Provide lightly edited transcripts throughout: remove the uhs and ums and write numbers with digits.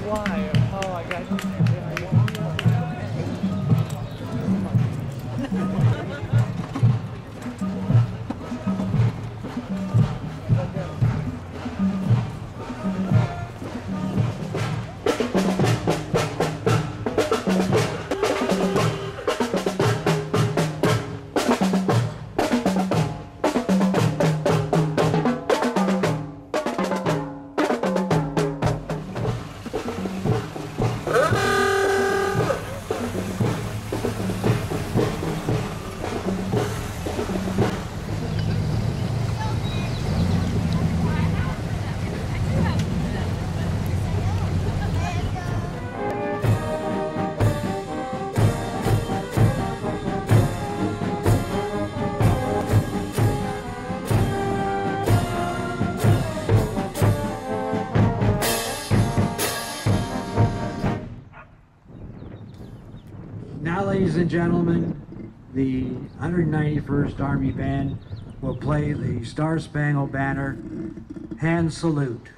fly. Oh, I got you. Ladies and gentlemen, the 191st Army Band will play the Star Spangled Banner hand salute.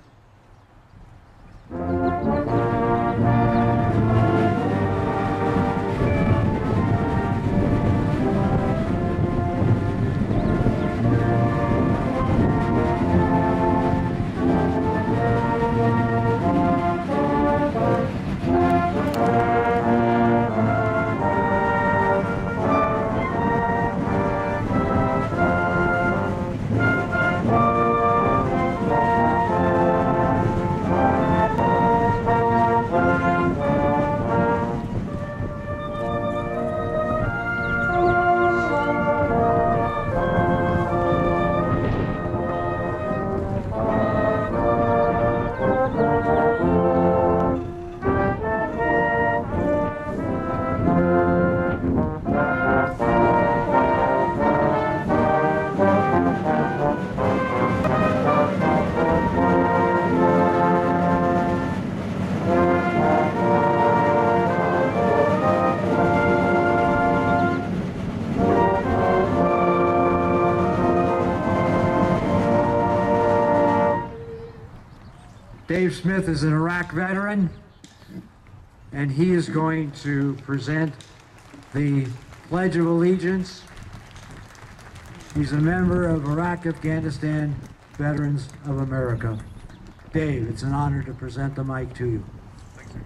Dave Smith is an Iraq veteran, and he is going to present the Pledge of Allegiance. He's a member of Iraq-Afghanistan Veterans of America. Dave, it's an honor to present the mic to you. Thank you.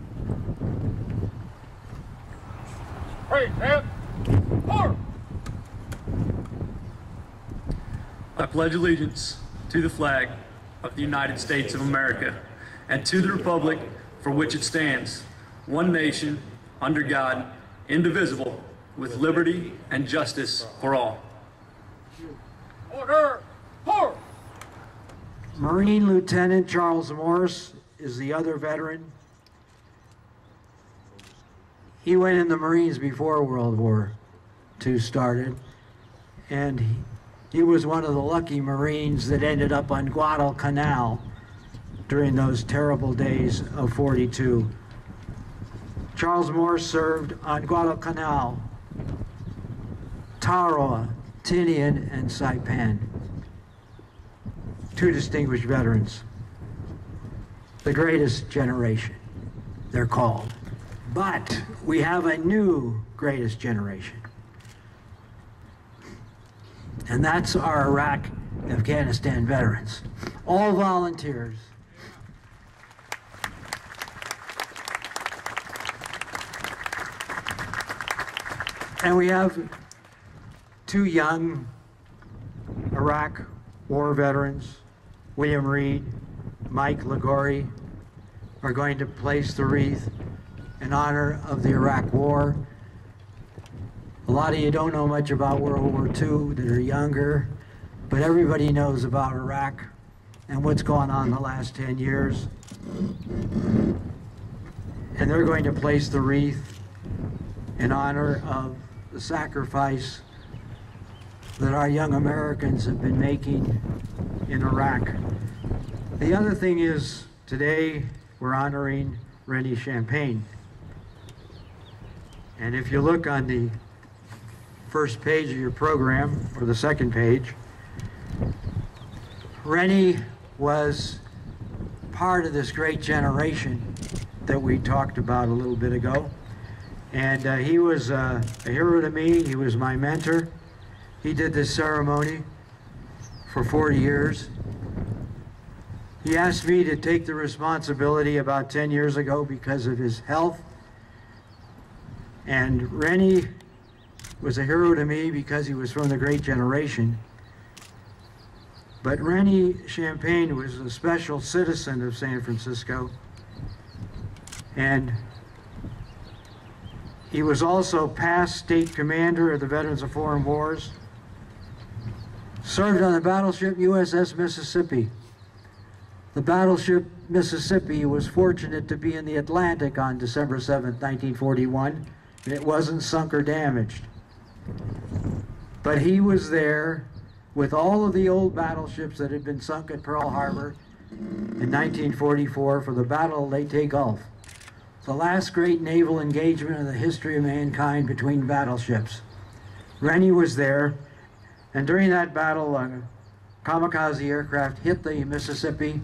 Hey, Ed! Horne! I pledge allegiance to the flag of the United States of America and to the republic for which it stands, one nation, under God, indivisible, with liberty and justice for all. Order! Horne! Marine Lieutenant Charles Morris is the other veteran. He went in the Marines before World War II started, and he was one of the lucky Marines that ended up on Guadalcanal during those terrible days of '42. Charles Morris served on Guadalcanal, Tarawa, Tinian, and Saipan. Two distinguished veterans. The greatest generation, they're called. But we have a new greatest generation. And that's our Iraq-Afghanistan veterans. All volunteers. And we have two young Iraq war veterans, William Reed, Mike Ligori, are going to place the wreath in honor of the Iraq War. A lot of you don't know much about World War II that are younger, but everybody knows about Iraq and what's gone on the last 10 years. And they're going to place the wreath in honor of the sacrifice that our young Americans have been making in Iraq. The other thing is, today we're honoring Rennie Champagne. And if you look on the first page of your program, or the second page, Rennie was part of this great generation that we talked about a little bit ago. And he was a hero to me. He was my mentor. He did this ceremony for 40 years. He asked me to take the responsibility about 10 years ago because of his health. And Rennie was a hero to me because he was from the Great Generation. But Rennie Champagne was a special citizen of San Francisco. And he was also past state commander of the Veterans of Foreign Wars. Served on the battleship USS Mississippi. The battleship Mississippi was fortunate to be in the Atlantic on December 7th, 1941. And it wasn't sunk or damaged. But he was there with all of the old battleships that had been sunk at Pearl Harbor in 1944 for the Battle of Leyte Gulf, the last great naval engagement in the history of mankind between battleships. Rennie was there, and during that battle, a kamikaze aircraft hit the Mississippi.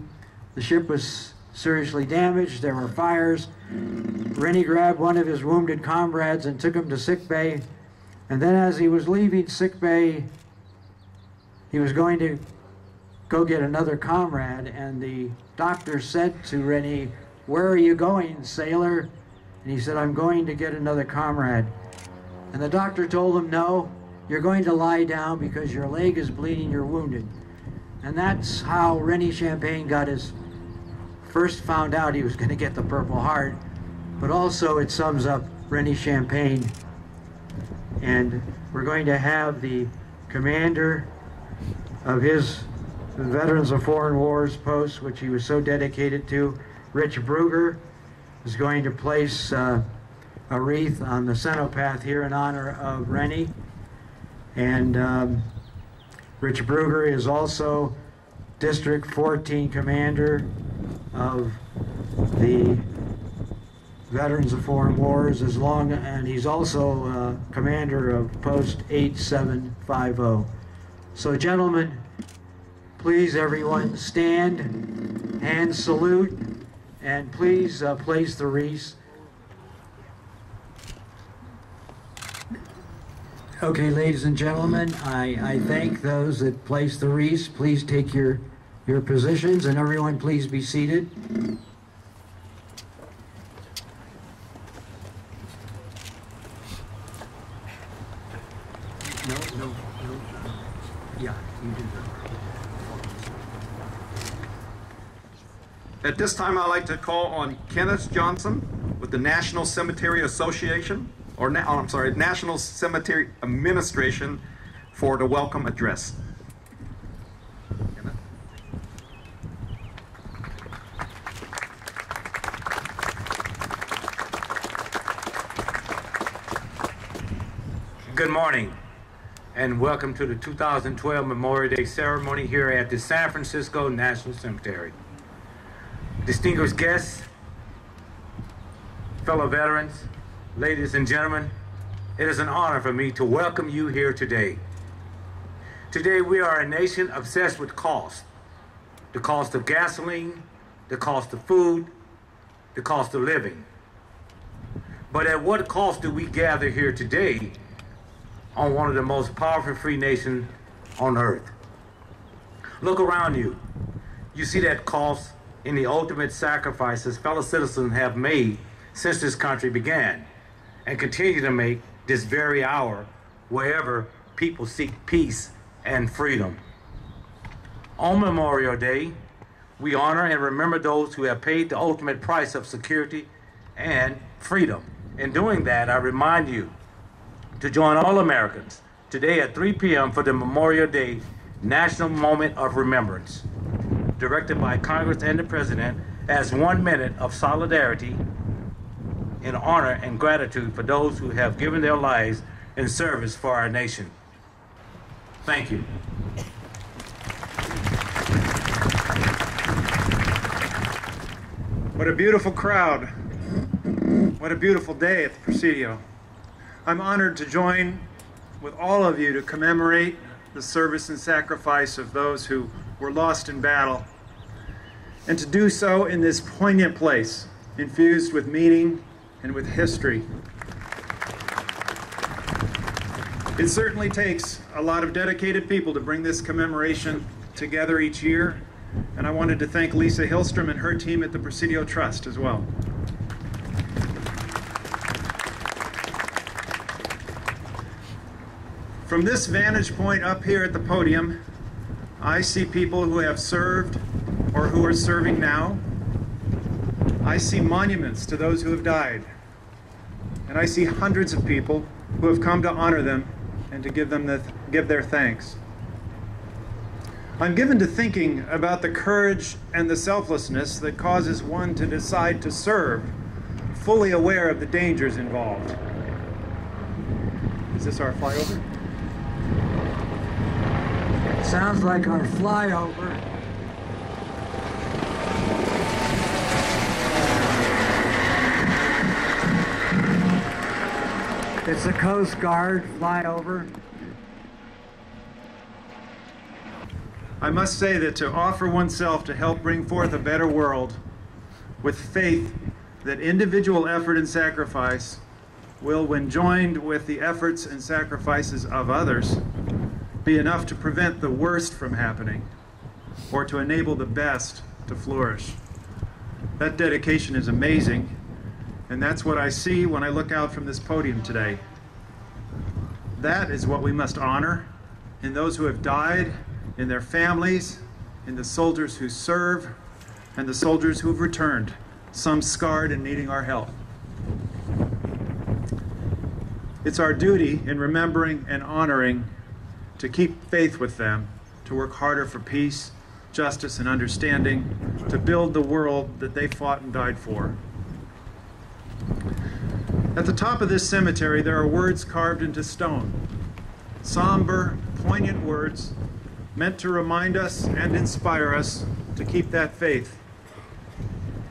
The ship was seriously damaged. There were fires. Rennie grabbed one of his wounded comrades and took him to sick bay. And then as he was leaving sick bay, he was going to go get another comrade, and the doctor said to Rennie, "Where are you going, sailor?" And he said, "I'm going to get another comrade." And the doctor told him, "No, you're going to lie down because your leg is bleeding, you're wounded." And that's how Rennie Champagne got his first found out he was going to get the Purple Heart, but also it sums up Rennie Champagne. And we're going to have the commander of his Veterans of Foreign Wars post, which he was so dedicated to, Rich Bruger, is going to place a wreath on the cenopath here in honor of Rennie. And Rich Bruger is also District 14 commander of the Veterans of Foreign Wars, and he's also commander of Post 8750. So gentlemen, please everyone stand, hand salute, and please place the wreaths. Okay, ladies and gentlemen, I thank those that place the wreaths. Please take your positions, and everyone please be seated. No. Yeah, you do that. At this time, I'd like to call on Kenneth Johnson with the National Cemetery Association, National Cemetery Administration, for the welcome address. Kenneth. Good morning, and welcome to the 2012 Memorial Day Ceremony here at the San Francisco National Cemetery. Distinguished guests, fellow veterans, ladies and gentlemen, it is an honor for me to welcome you here today. Today we are a nation obsessed with cost. The cost of gasoline, the cost of food, the cost of living. But at what cost do we gather here today on one of the most powerful free nations on earth? Look around you. You see that cost in the ultimate sacrifices fellow citizens have made since this country began and continue to make this very hour wherever people seek peace and freedom. On Memorial Day, we honor and remember those who have paid the ultimate price of security and freedom. In doing that, I remind you to join all Americans today at 3 p.m. for the Memorial Day National Moment of Remembrance, directed by Congress and the President, as 1 minute of solidarity in honor and gratitude for those who have given their lives in service for our nation. Thank you. What a beautiful crowd. What a beautiful day at the Presidio. I'm honored to join with all of you to commemorate the service and sacrifice of those who were lost in battle, and to do so in this poignant place infused with meaning and with history. It certainly takes a lot of dedicated people to bring this commemoration together each year, and I wanted to thank Lisa Hillstrom and her team at the Presidio Trust as well. From this vantage point up here at the podium, I see people who have served or who are serving now. I see monuments to those who have died. And I see hundreds of people who have come to honor them and to give their thanks. I'm given to thinking about the courage and the selflessness that causes one to decide to serve, fully aware of the dangers involved. Is this our flyover? Sounds like our flyover. It's a Coast Guard flyover. I must say that to offer oneself to help bring forth a better world with faith that individual effort and sacrifice will, when joined with the efforts and sacrifices of others, be enough to prevent the worst from happening or to enable the best to flourish. That dedication is amazing, and that's what I see when I look out from this podium today. That is what we must honor in those who have died, in their families, in the soldiers who serve, and the soldiers who have returned, some scarred and needing our help. It's our duty in remembering and honoring to keep faith with them, to work harder for peace, justice, and understanding, to build the world that they fought and died for. At the top of this cemetery, there are words carved into stone. Somber, poignant words meant to remind us and inspire us to keep that faith.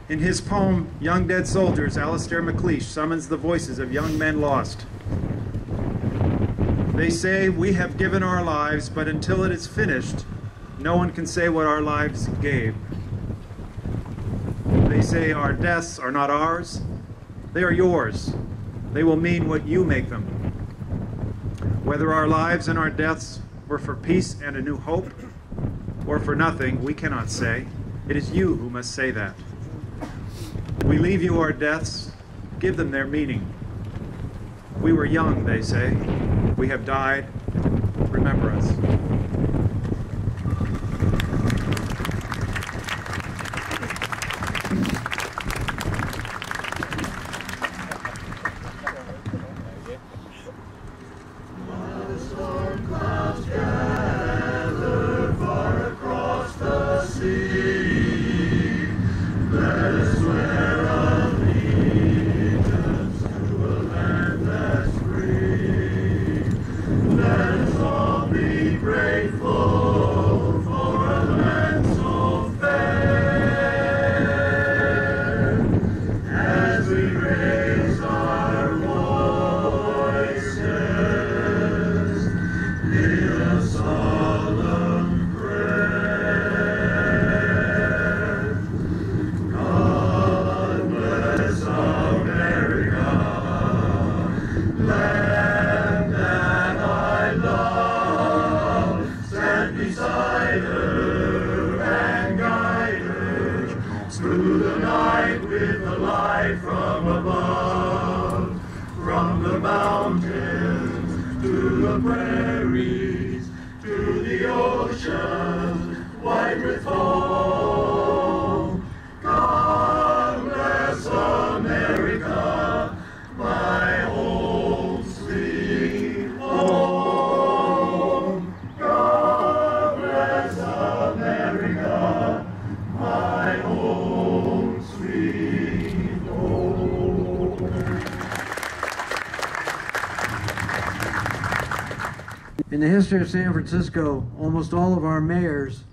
In his poem, Young Dead Soldiers, Alistair MacLeish summons the voices of young men lost. They say, we have given our lives, but until it is finished, no one can say what our lives gave. They say our deaths are not ours, they are yours. They will mean what you make them. Whether our lives and our deaths were for peace and a new hope, or for nothing, we cannot say. It is you who must say that. We leave you our deaths, give them their meaning. We were young, they say. We have died. Remember us. In the history of San Francisco, almost all of our mayors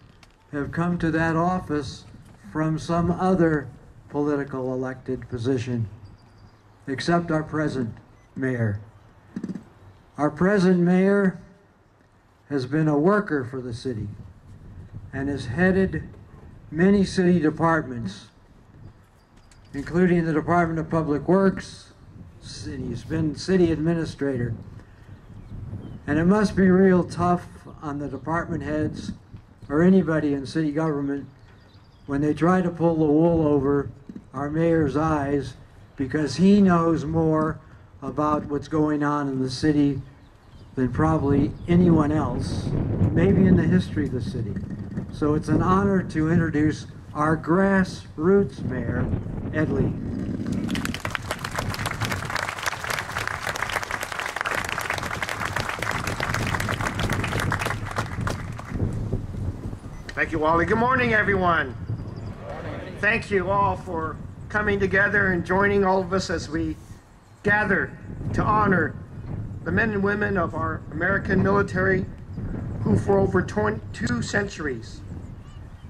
have come to that office from some other political elected position, except our present mayor. Our present mayor has been a worker for the city and has headed many city departments, including the Department of Public Works, and he's been city administrator. And it must be real tough on the department heads or anybody in city government when they try to pull the wool over our mayor's eyes, because he knows more about what's going on in the city than probably anyone else, maybe in the history of the city. So it's an honor to introduce our grassroots mayor, Ed Lee. Thank you, Wally. Good morning, everyone. Thank you all for coming together and joining all of us as we gather to honor the men and women of our American military who for over 2 centuries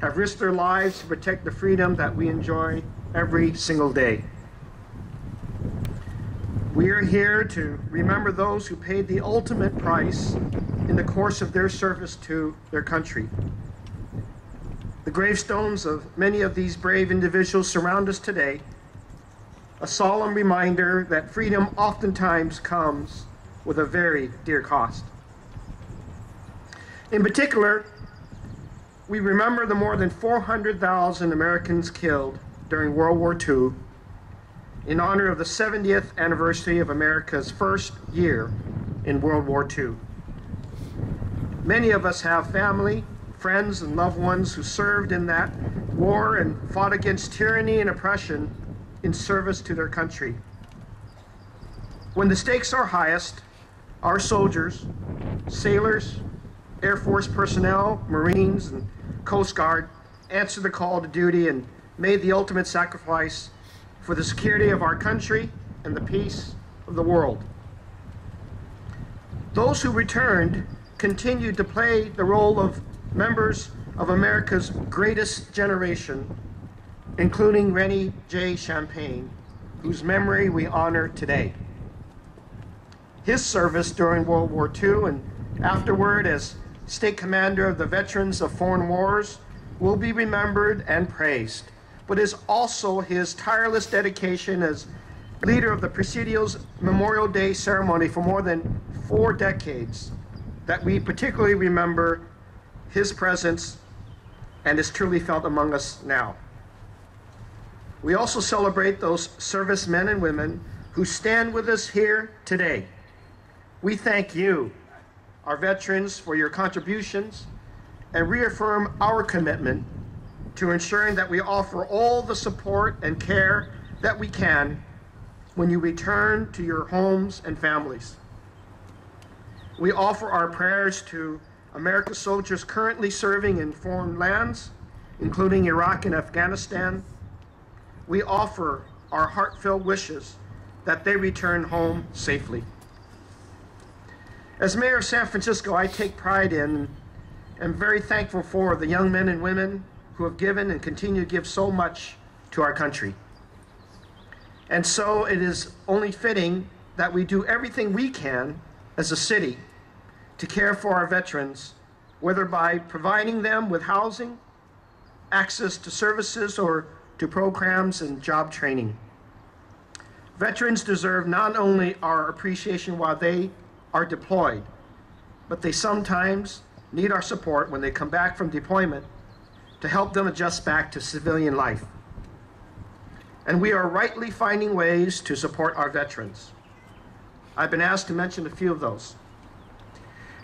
have risked their lives to protect the freedom that we enjoy every single day. We are here to remember those who paid the ultimate price in the course of their service to their country. The gravestones of many of these brave individuals surround us today, a solemn reminder that freedom oftentimes comes with a very dear cost. In particular, we remember the more than 400,000 Americans killed during World War II in honor of the 70th anniversary of America's first year in World War II. Many of us have family, friends, and loved ones who served in that war and fought against tyranny and oppression in service to their country. When the stakes are highest, our soldiers, sailors, Air Force personnel, Marines, and Coast Guard answered the call to duty and made the ultimate sacrifice for the security of our country and the peace of the world. Those who returned continued to play the role of members of America's greatest generation, including Rennie J. Champagne, whose memory we honor today. His service during World War II and afterward as State Commander of the Veterans of Foreign Wars will be remembered and praised, but is also his tireless dedication as leader of the Presidio's Memorial Day Ceremony for more than 4 decades that we particularly remember his presence and is truly felt among us now. We also celebrate those servicemen and women who stand with us here today. We thank you, our veterans, for your contributions and reaffirm our commitment to ensuring that we offer all the support and care that we can when you return to your homes and families. We offer our prayers to America's soldiers currently serving in foreign lands, including Iraq and Afghanistan. We offer our heartfelt wishes that they return home safely. As mayor of San Francisco, I take pride in and am very thankful for the young men and women who have given and continue to give so much to our country. And so it is only fitting that we do everything we can as a city to care for our veterans, whether by providing them with housing, access to services, or to programs and job training. Veterans deserve not only our appreciation while they are deployed, but they sometimes need our support when they come back from deployment to help them adjust back to civilian life. And we are rightly finding ways to support our veterans. I've been asked to mention a few of those.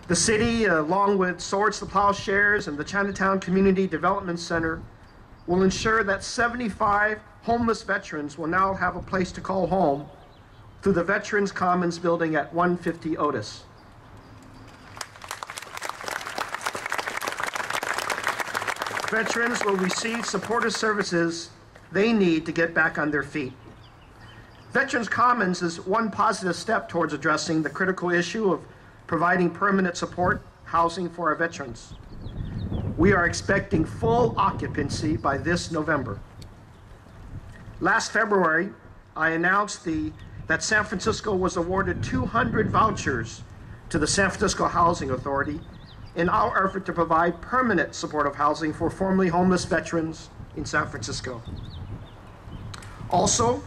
The city, along with Swords to Plowshares and the Chinatown Community Development Center, will ensure that 75 homeless veterans will now have a place to call home through the Veterans Commons building at 150 Otis. Veterans will receive supportive services they need to get back on their feet. Veterans Commons is one positive step towards addressing the critical issue of providing permanent support housing for our veterans. We are expecting full occupancy by this November. Last February, I announced that San Francisco was awarded 200 vouchers to the San Francisco Housing Authority in our effort to provide permanent supportive housing for formerly homeless veterans in San Francisco. Also,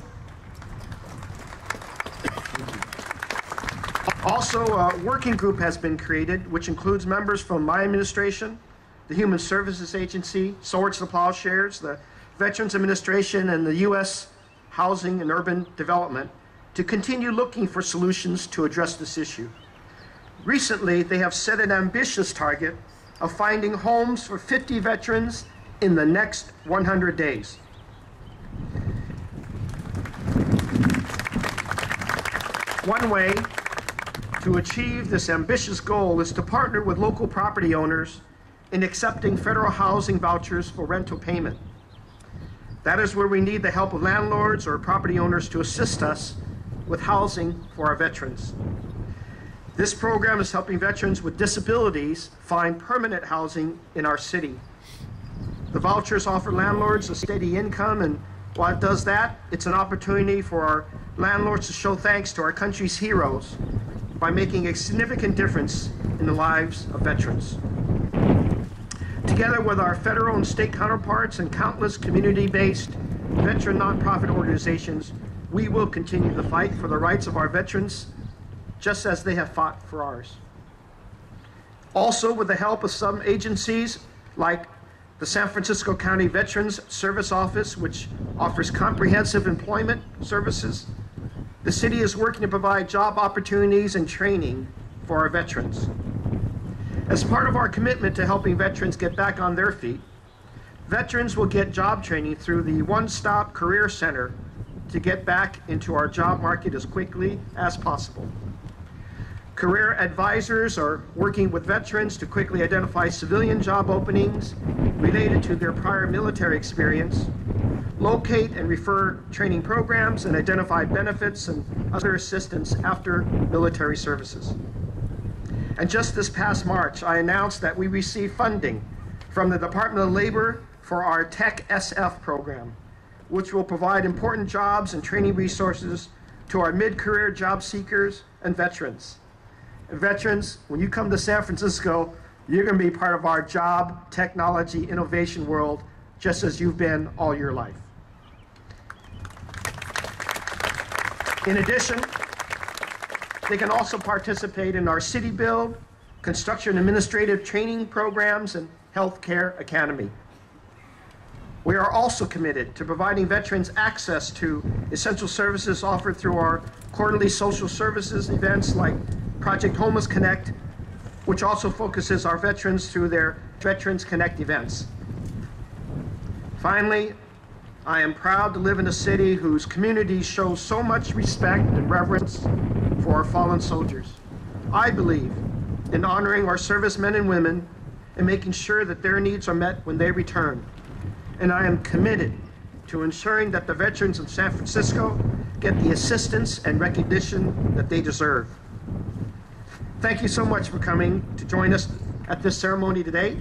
a working group has been created, which includes members from my administration, the Human Services Agency, Swords to Plowshares, the Veterans Administration, and the U.S. Housing and Urban Development, to continue looking for solutions to address this issue. Recently, they have set an ambitious target of finding homes for 50 veterans in the next 100 days. One way to achieve this ambitious goal is to partner with local property owners in accepting federal housing vouchers for rental payment. That is where we need the help of landlords or property owners to assist us with housing for our veterans. This program is helping veterans with disabilities find permanent housing in our city. The vouchers offer landlords a steady income, and while it does that, it's an opportunity for our landlords to show thanks to our country's heroes by making a significant difference in the lives of veterans. Together with our federal and state counterparts and countless community-based veteran nonprofit organizations, we will continue the fight for the rights of our veterans, just as they have fought for ours. Also, with the help of some agencies like the San Francisco County Veterans Service Office, which offers comprehensive employment services, the city is working to provide job opportunities and training for our veterans. As part of our commitment to helping veterans get back on their feet, veterans will get job training through the One-Stop Career Center to get back into our job market as quickly as possible. Career advisors are working with veterans to quickly identify civilian job openings related to their prior military experience, locate and refer training programs, and identify benefits and other assistance after military services. And just this past March, I announced that we received funding from the Department of Labor for our Tech SF program, which will provide important jobs and training resources to our mid-career job seekers and veterans. And veterans, when you come to San Francisco, you're going to be part of our job, technology, innovation world, just as you've been all your life. In addition, they can also participate in our city build, construction administrative training programs, and healthcare academy. We are also committed to providing veterans access to essential services offered through our quarterly social services events like Project Homeless Connect, which also focuses our veterans through their Veterans Connect events. Finally, I am proud to live in a city whose communities show so much respect and reverence for our fallen soldiers. I believe in honoring our servicemen and women and making sure that their needs are met when they return. And I am committed to ensuring that the veterans in San Francisco get the assistance and recognition that they deserve. Thank you so much for coming to join us at this ceremony today.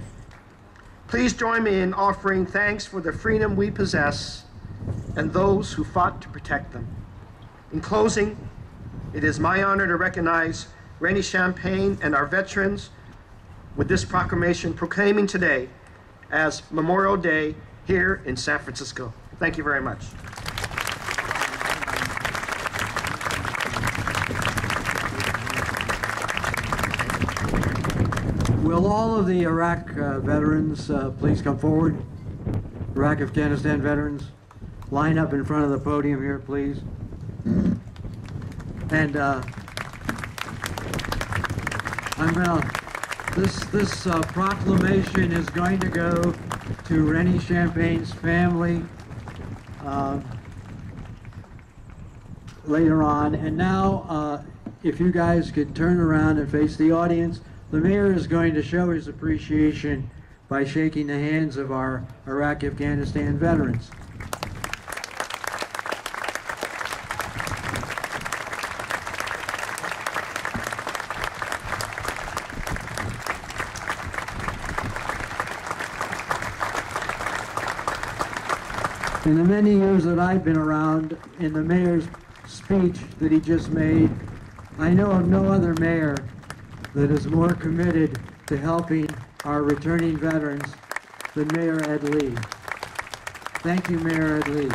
Please join me in offering thanks for the freedom we possess and those who fought to protect them. In closing, it is my honor to recognize Rennie Champagne and our veterans with this proclamation proclaiming today as Memorial Day here in San Francisco. Thank you very much. Will all of the Iraq veterans please come forward? Iraq, Afghanistan veterans, line up in front of the podium here, please. And this proclamation is going to go to Rennie Champagne's family later on. And now, if you guys could turn around and face the audience, the mayor is going to show his appreciation by shaking the hands of our Iraq, Afghanistan veterans. In the many years that I've been around, in the mayor's speech that he just made, I know of no other mayor that is more committed to helping our returning veterans than Mayor Ed Lee. Thank you, Mayor Ed Lee.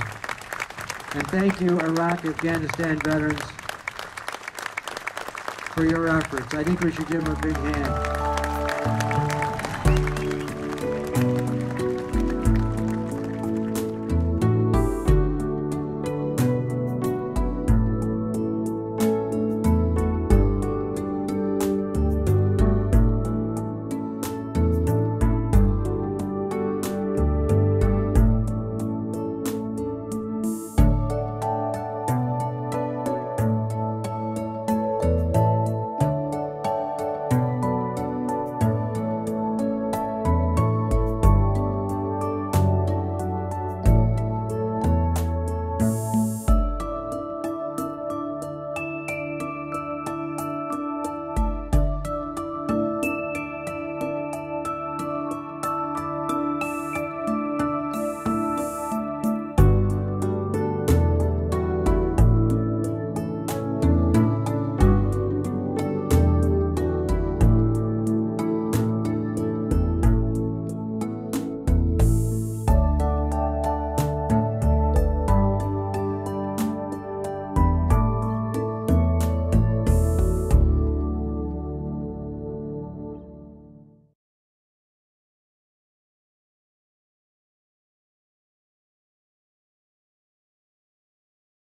And thank you, Iraq, Afghanistan veterans, for your efforts. I think we should give them a big hand.